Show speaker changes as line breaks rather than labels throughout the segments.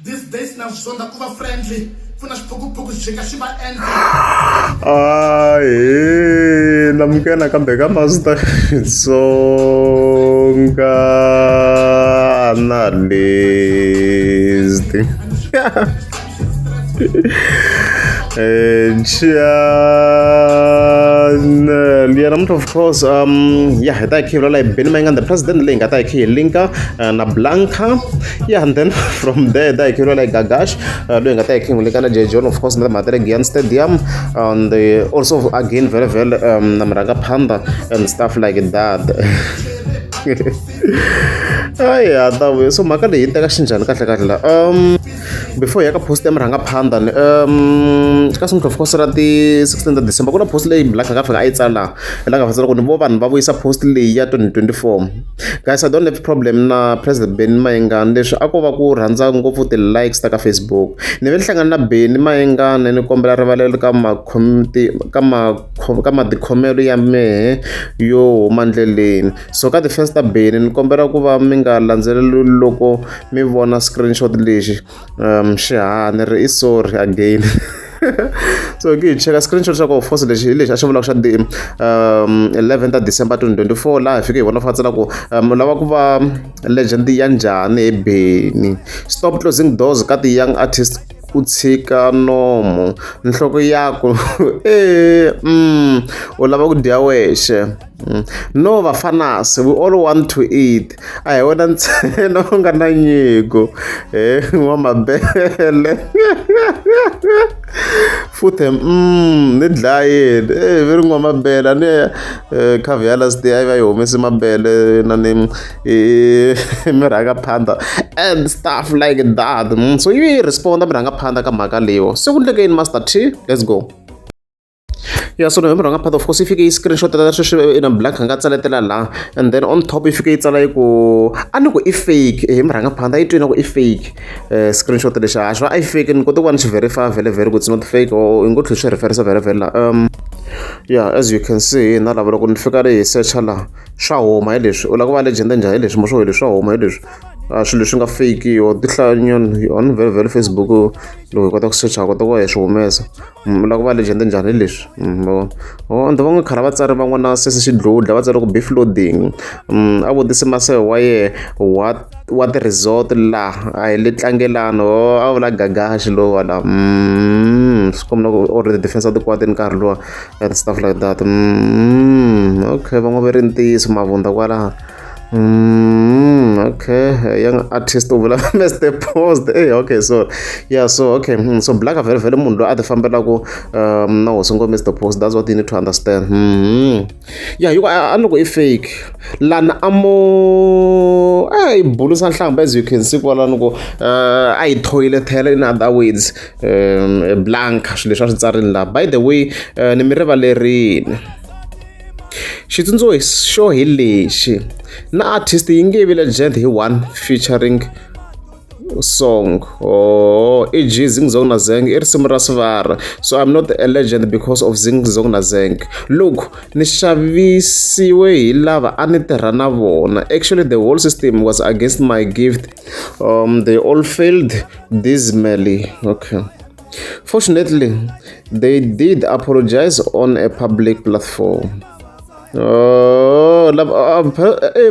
These days now zonda kuva friendly. Funa xiphukupuku xika xi va endla.
Namukela kambe ka Master Xitsonga analyst. Channel of course hita hi khivula like Benny Mayengani the president leyi nga ta hi khi hi linka na Blanca, and then from there hita hi khivula like Gagash loyi nga ta hi khi hi linka na J John of course na Matere Gyan Stadium, and also again very na Muranga Panda and stuff like that. So mhaka leyi yi teka xinjhani kahle la before hi ya ka post ya Muranga Panda ka siku of course ra ti 16 December ku na post leyi Black nga fika a yi tsala la nga fasela ku ni vo vanhu va vuyisa post leyi ya 2024. Guys, I don't have problem na President Benny Mayengani, leswi a ko va ku rhandza ngopfu ti likes ta ka Facebook. Ni ve ni hlangana na Benny Mayengani ni kombela rivalelo ka matikhomelo ya mehe yo huma ndleleni. So ka defense ta Benny ni kombela ku va mi nga landzeleli loko mi vona screenshot lexi xihani ri is sorry again. So ke cheka screenshot xa ko force lexi hi lexi a xi vulaka xa 11 December 2024 laha hi fike hi vona fatsela ku lava ku va legend ya njhani hi Benny. Stop closing doors ka ti young artists u tshika nomo nhloko yako u lava ku dya wexe. No vafanasi, we all want to eat. A hi wena ntsena u nga na nyiko wa mabele futhi ni dlayeni veri n'wa mabele a ni caviar last day a yi va yi humese mabele na ni Muranga Panda and stuff like that. So yi responda Muranga Panda ka mhaka leyiwa. Se ku endleke yini Master T? Let's go. Yeah, so no Muranga Panda of course if you screenshot that sweswi in a Black nga tsaletela la, and then on top if you tsala ku a ni ku i fake Muranga Panda yi twini ku i fake screenshot lexi a xi va i fake ni kote ku va ni xi verify very good, it's not fake or ngo tlhe xi referisa very la yeah, as you can see na lava loko ni fika ri hi search la swa huma hi leswi u lava ku va legend njhani hi leswi mo swo hi leswi swa huma hi leswi swilo leswi nga fake or tihlanyoni on very Facebook loko hi kota ku search kota ku hi swi humesa u lava ku va legend njhani hi leswi and va n'wi khala vatsari van'wana sesi xidlodla va tsari ku beef loading a vutise Maseve wa ye what the result laha a hi le tlangelano a vula Gagash lowa la swi komba ku already defense a ti kwate nkarhi lowa and stuff like that. Okay, va n'wi ve ri ntiyiso mavunda kwalaha. Okay, young artist over Mr. Post. Hey, okay, so yeah, so okay, so Black very mundu at the fambela go no so go Mr. Post. That's what you need to understand. Yeah, you I look a fake. Lan amo ay bulu san hlang as you can see kwala no ay toilet hell in other words blank shile sha tsarin la. By the way, ni mi rivalerini xitsundzuxo xo hi lexi na artist yi nge vi legend hi one featuring song e.g. Zing Zong na Zeng i risimu ra Swivara. So I'm not a legend because of Zing Zong na Zeng. Look, ni xavisiwe hi lava a ni tirha na vona. Actually the whole system was against my gift. They all failed dismally. Okay, fortunately they did apologize on a public platform.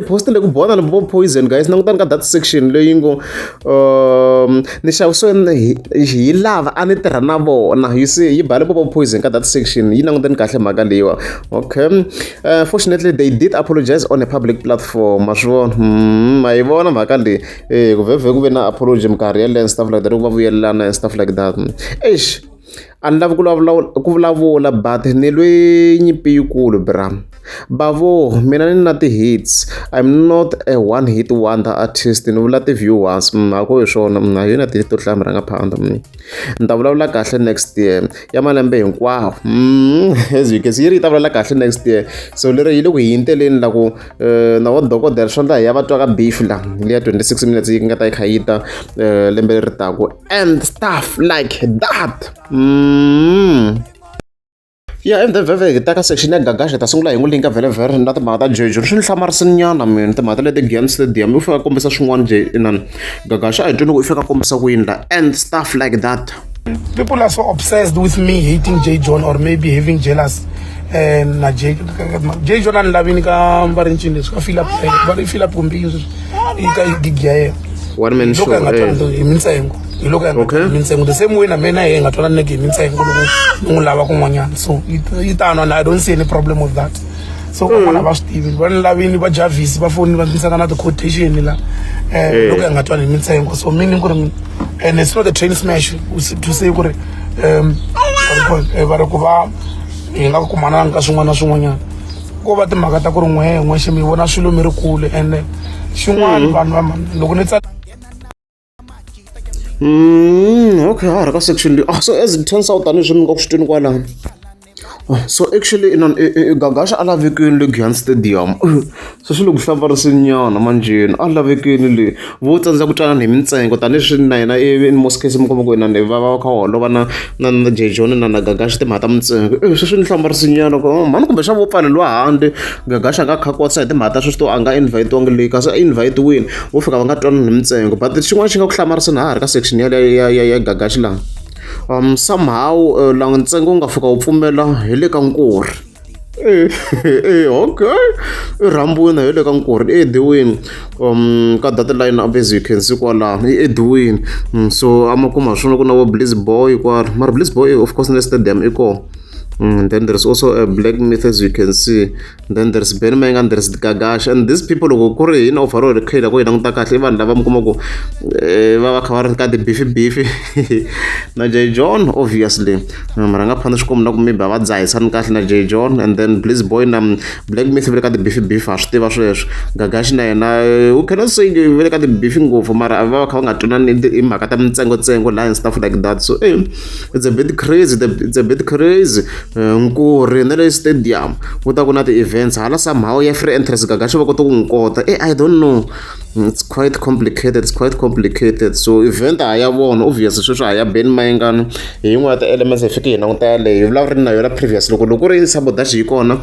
Post le ku bona le Poison guys nangutani ka that section leyi ngo ni xavisiwe hi lava a ni tirha na vona. You see yi bale Poison ka that section yi nangutani kahle mhaka leyiwa. Okay, fortunately they did apologize on a public platform. Ma swi vona ma yi vona mhaka leyi ku vheve ku ve na apology minkarhi yaleyo and stuff like that ku va vuyelelana and stuff like that. Eish a ni lavi ku vulavula but ni lwe nyimpi yikulu bra bavo mina ni na ti-hits. I'm not a one hit wonder artist ni vula ti-viewers ako hi swona na yona ti to hlaya Muranga Panda ni ta vulavula kahle next year ya malembe hinkwawo. As you can see yi ta vulavula kahle next year. So leri yi le ku hinteleni la ku na wa dokodela swondla hi ya va twa ka beef la liya 26 minutes yi nga ta yi kha yi ta lembe leri tako and stuff like that. Yeah, and then veve ta ka section ya Gagash ta sungula hi n'wi linka vhele na timhaka ta J John swi ni hlamarisini nyana mina timhaka ta le ti-game stadium u fika kombisa swin'wana inani Gagash a hi twi loko u fika kombisa ku yini la and stuff like that.
People are so obsessed with me hating J John or maybe having jealous na J John and lavini ka mbarinchini leswi ka fill up kumbe ika gig ya yena
One man show
hi mintsengo hi loko ya nga mintsengo the same way na mina hi nga twana neke hi mintsengo loko ni n'wi lava kun'wanyana so yi tano and I don't see any problem with that so van'wana va swi tivi va ni lavini va Jarvis va foni va ndzisaka na ti-quotation la loko ya nga twani hi mintsengo so meaning ku ri and it's not a train smash to say ku ri va ri ku va hi nga kumananga ka swin'wana na swin'wanyana ko va timhaka ta ku ri n'wexe mi vona swilo mi ri kule and xin'wana vanhu va loko ni
okay ha ri ka section leyi so as it turns out tanihi swi mi nga ku swi twini kwalano so actually Gagash a lavekini le Giyani Stadium so swi le ku hlamarisini nyana manjeni a lavekini le vo tsandzeka ku twanana hi mintsengo tanihileswi na yena in most case mi komba ku yena va va kha holova na J John na Gagash timhaka ta mintsengo swi ni hlamarisini nyana ku mani kumbe xa vo pfaleliwa handle Gagash a nga kha kotsa hi timhaka ta sweswi to a nga invite-wangi leyi kasi a invite-wini vo fika va nga twanani hi mintsengo but xin'wana xi nga ku hlamarisini ha ha ri ka section ya Gagash laha somehow langa ntsengo wu nga fika wu pfumela hi le ka Nkurhi okay i rhambiwini hi le ka Nkurhi i ediwini ka data line up as you can see kwalaho i ediwini so a ma kuma swona ku na vo Bliss Boy kwala mara Bliss Boy of course na stadium i kona. Then there's also a Black Myth as you can see. Then there's Ben Menga and there's Gagash and these people who go in overall kid go in kahle vanhu lava mi kuma ku va kha va ri ka ti-beefy na J John obviously mara nga phanda swikombi na ku maybe va dzahisani kahle na J John and then Bliss Boy na Black Myth va le ka ti-beefy ha swi tiva sweswo Gagash na yena u cannot say va le ka ti-beefy ngopfu mara va kha va nga twanani hi mhaka ta mintsengo la and stuff like that so it's a bit crazy Nkurhi na le stadium ku ta ku na ti-events hala somehow ya free entrance Gagash va kota ku n'wi kota I don't know it's quite complicated so event a ya vona obviously sweswo a ya Ben Menga hi yin'wana ta elements hi fike hi languta yaleyo vulavuri na yona previous loko ku ri sabotage yi kona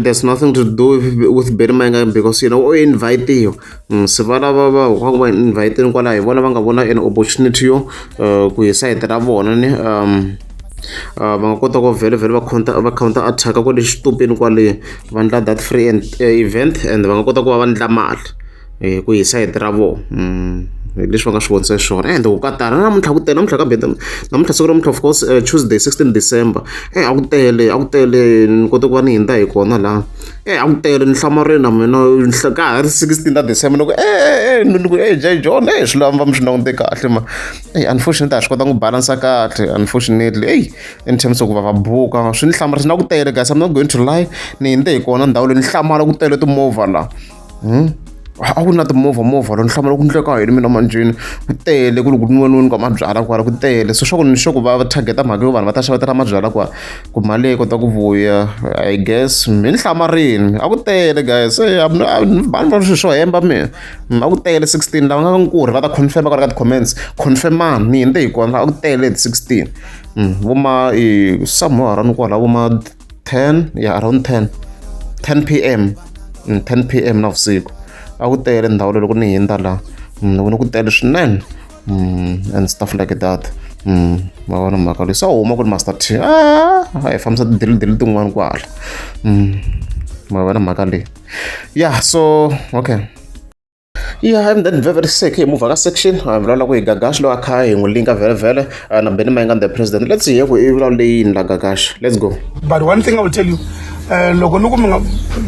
there's nothing to do with Ben Menga because you know invite you se va lava va invite kwala hi vona va nga vona an opportunity yo ku hi side ra vona ni va nga kota ku vhele va counter attack kwale xitupini kwale va ndla that free event and va nga kota ku va ndla mali ku hi side ra vona leswi va nga swi vonisa swona and ku katala namuntlha ku tele namuntlha siku ra of course Tuesday 16 December a ku tele ni kota ku va ni hindza hi kona laha a ku tele ni hlamarile na mina ka ha ri 16 December loko J John swi lava va mi swi langute kahle ma unfortunately a swi kota ku balansa kahle unfortunately in terms of ku va buka swi ni hlamarise na ku tele guys I'm not going to lie ni hindze hi kona ndhawu leyi ni hlamala ku tele timovha laha a ku na timovha lo ni hlamala ku ndleka yini mina manjeni ku tele ku loko nweni ka mabyala kwala ku tele so swa ku va targeta mhaka yo vanhu va ta xavetela mabyala ku mali yi kota ku vuya I guess mi ni hlamarini a ku tele guys vanhu va swilo swo hemba mina a ku tele 16 lava nga Nkurhi va ta confirm ka ti-comments confirmani ni hindze hi kona a ku tele 16 voma somewhere around kwala voma 10 around 10 p.m. 10 p.m. navusiku a ku tele ndhawu leyi loko ni hindza laha loko ku tele swinene and stuff like that ma vona mhaka leyi se a huma ku ri Master T hi fambisa tidili tin'wana kwala ma vona mhaka leyi yeah so okay yeah I'm then very sick hi move ka section vulavula ku hi Gagash lo a kha hi n'wi linka vhele na Ben Menga the president let's see ku i vulavula yini la Gagash let's go
but one thing I will tell you loko ni ku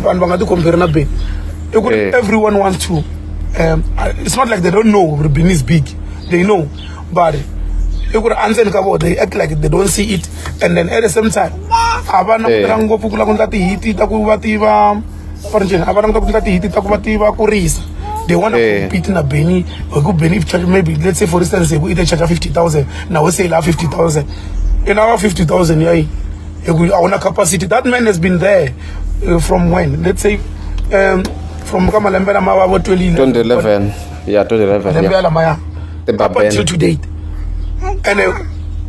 vanhu va nga ti compare na Ben everyone wants to it's not like they don't know Ben is big they know but they act like they don't see it and then at the same time abana ngopfu ku la ku ndla ti-hit ta ku va tiva abana ku ndla ti-hit ta ku va tiva ku risa they want to compete na Benny or go Benny charge maybe let's say for instance they charge 50,000 now we say 50,000 in our 50,000 yeah our capacity that man has been there from when let's say from Kamalembela Mawa 2011
yeah 2011
yeah up until to date and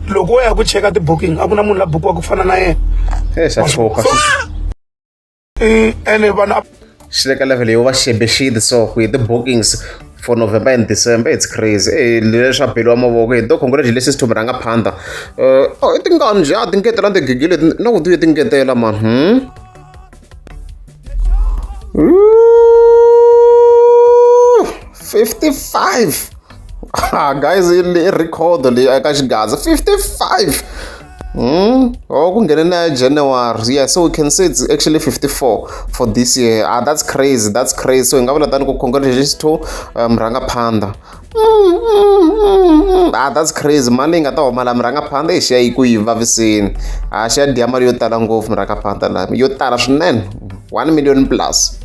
loko wo ya ku cheka ti-booking a ku na munhu la bukiwa ku fana na yena
xa choka
ene vanhu
xi le ka level yo va xebexile so with the bookings for November and December, it's crazy. Leswa belo mavoko hi to congratulations to Muranga Panda. I think anje a tingetela ntigigile no ku ti tingetela man. 55. Guys, I record le aka xigaza 55. Oh, kungena January. Yeah, so we can say it's actually 54 for this year. That's crazy. That's crazy. So ngavula tani ku congratulations to Muranga Panda. That's crazy. Mali nga ta humala Muranga Panda hi xiya yi ku yi vavisini. Xiya dya mali yo tala ngopfu Muranga Panda la. Yo tala swinene. 1 million plus.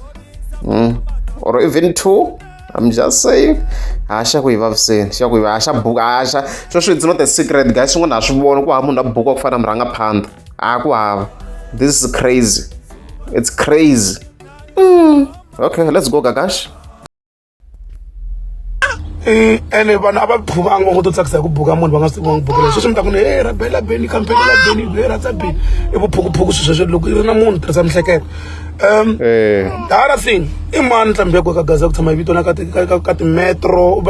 Or even 2. I'm just saying. Asha ku yivaviseni. Xa ku yiva asha book asha. So it's not a secret guys. Swin'wana a swi vona ku hava munhu a buka ku fana na Muranga Panda. Ku hava. This is crazy. It's crazy. Okay, let's go Gagash.
ene vanhu a va phuvanga va ngo to tsakisa hi ku buka munhu va nga swi bukela sweswi mi ta ku ni rabela beni campaign la beni hi rhandza beni i vuphukuphuku swilo sweswo loko i ri na munhu tirhisa mihleketo the other thing i mani tlambeko ka gaza ku tshama hi vito na ka ti-metro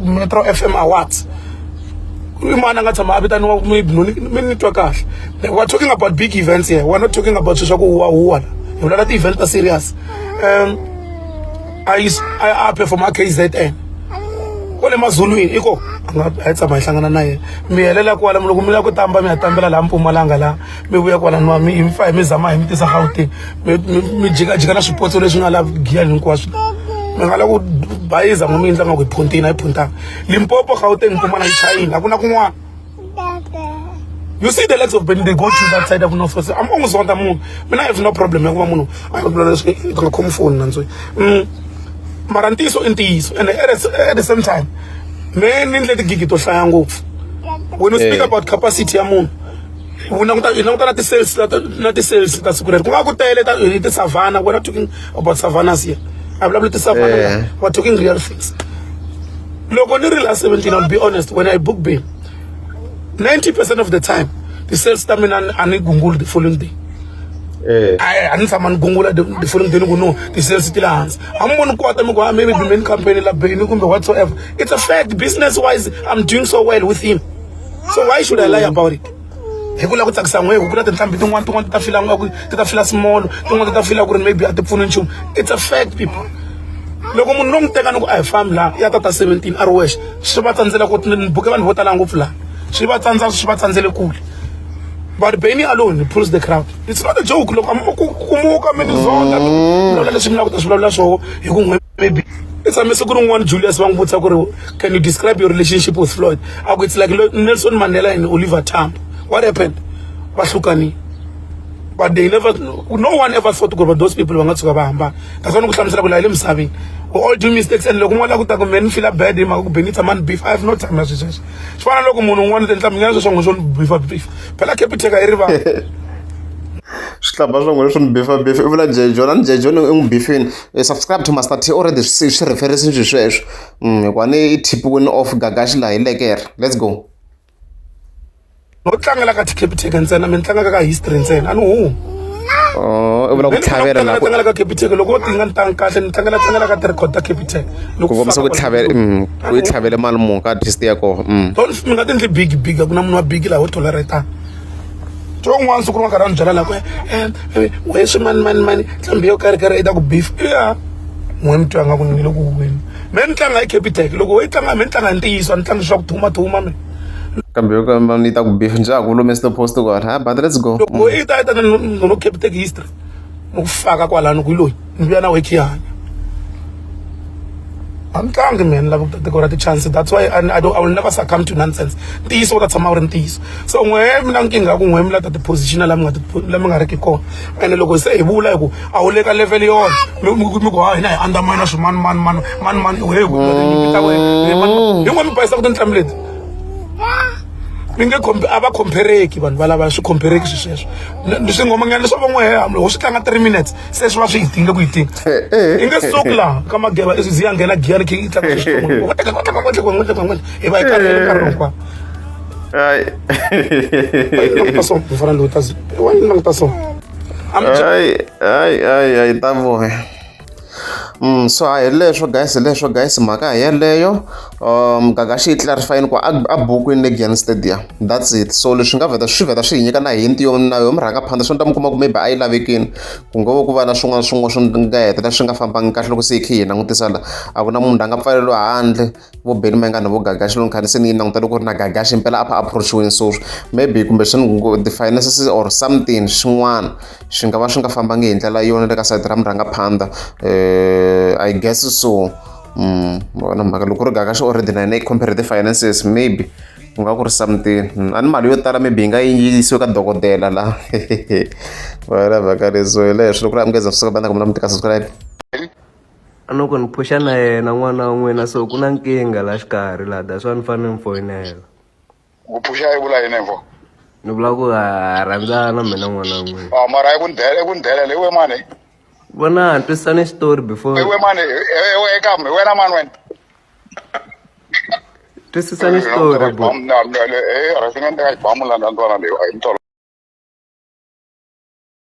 metro FM awards i mani a nga tshama a vitaniwa mi ni twa kahle we're talking about big events here, we're not talking about swilo swa ku huwahuwa hi vulavula ti-event ta serious. I perform KZN. Ole mazulwini iko a tshama hi hlangana na yena mi helela kwala loko mi la ku tamba mi ya tambela la Mpumalanga la mi vuya kwala nwa mi imfa mi zama hi mi tisa Gauteng mi jika na swipotso leswi nga la giya hinkwaswo mi nga la ku bayiza ngo mi endla nga ku iphuntina iphunta Limpopo Gauteng Mpumalanga China ku na kun'wana. You see the legs of Benny, they go to that side of North West. I'm almost on the moon. I have no problem. I have come phone and so. Marantiso intiso, and at the same time, men in let the gig to shine off. When you speak about capacity, moon. We're not the sales, not the sales. That's good. We're not tell it the savannah. We're not talking about savannas here. I'm not the savannah. We're talking real things. Look, on the real 17, I'll be honest. When I book Bay, 90% of the time, the sales stamina and Gungul the following day. I need someone Gungula the following day. No, the sales still hands. I'm going to quarter maybe the main company like whatsoever. It's a fact. Business wise, I'm doing so well with him. So why should I lie about it? Maybe at the it's a fact, people. Loko munhu no n'wi teka ni ku a hi fambi laha ya tata 17 a ri wexe swi va tsandzela ku ni buke vanhu vo tala ngopfu laha swi va tsandzele kule but Benny alone pulls the crowd. It's not a joke. Loko kumuka mi tizonda lola leswi mi lava ku ta swi vulavula swoho hi ku maybe it's a message ku rin'wana Julius va n'wi vutisa ku ri can you describe your relationship with Floyd? It's like Nelson Mandela and Oliver Tambo. What happened? Va hlukani. But they never, no one ever thought about those people who are not so bad. That's why I'm saying, we all do mistakes and look more like that men feel bad. They benefit a man beef. I have no time. So I look on one and something else on beef. But I kept it a river. Subscribe to Master T already. Reference to share. One tip win off Gagash like let's go. Not like a Capitec and Sen, I mean, Tanga history and Sen. I know. Oh, I'm not tired of like a Capitec, Logoting and Tankas and Tanga Tercota Capitec. Look, we have a Malmonka, Tistiaco. Don't think big, I'm not big, I would tolerate that. Don't want to go around Jalala, and where's man, can be okay, beef. Yeah. When Tanga will win. Men can like Capitec, Logo, Tanga and teas and Tang shop to my
Kambiyoka manita kubifunja kulo Mr. Post God, huh? But let's go.
Go eat that and no keep take history. No faka kwala no kulo. Mbiana weki hanya. I'm telling man, love the got the chance. That's why I will never succumb to nonsense. These or that some more these. So when I'm thinking I'm going at the position I'm going to put Lamangariki call. And the logo say, I will let a level on. Go undermine us man away. You want me by something template. Minge aba compare ki vanhu valava swi compare ki sweswo leswi ngoma ngani swo van'we ho swi tlanga 3 minutes se swi va swi hitile ku hitinga inge sokla ka mageba izi ya nghena gear ki tlanga swi i va i karhele nkarhi hinkwawo
Ay.
Lang taso, mfana lo taso. Why lang taso?
Ay, tá bom. So hi leswo guys mhaka yeleyo Gagashi yi clarifyini ku a bukwini le Gyan Stadium, that's it. So leswi nga swi vheta swi hi nyika na hint yo na yo murhangaphandle swi ni ta mi kuma ku maybe a yi lavekini ku ngo ku va na swin'wana swi nga hetelela swi nga fambangi kahle loko se hi kha hi langutisa la a ku na munhu a nga pfaleliwa handle vo Benny Mayengani vo Gagashi loko khani se ni yi languta loko ri na Gagashi impela a pha approach-iweni so maybe kumbe the finances or something xin'wana swi nga va swi nga fambangi hi ndlela yona le ka sayiti ra murhangaphandle I guess so. Vona mhaka loko ri Gagashi already na yena compare the finances maybe ku nga ku ri something a ni mali yo tala maybe yi nga yisiwe ka dokodela la vona mhaka leswo hi leswi loko ri amukeza suka banda kumbe na mi tika subscribe
a no ku ni phusha na yena n'wana wa n'wina so ku na nkingha la xikarhi laha that's why ni fanele ni foyinela
ku phusha yi vula yini vo
ni vula ku ha rhandzana mina n'wana wa n'wina
mara i ku ndhela lewe mani
vona twisisane xitori before
ewe mani eka wena mani wena
twisisane xitori bo
rafina ndeka ibhamu la ntwana leyi a yi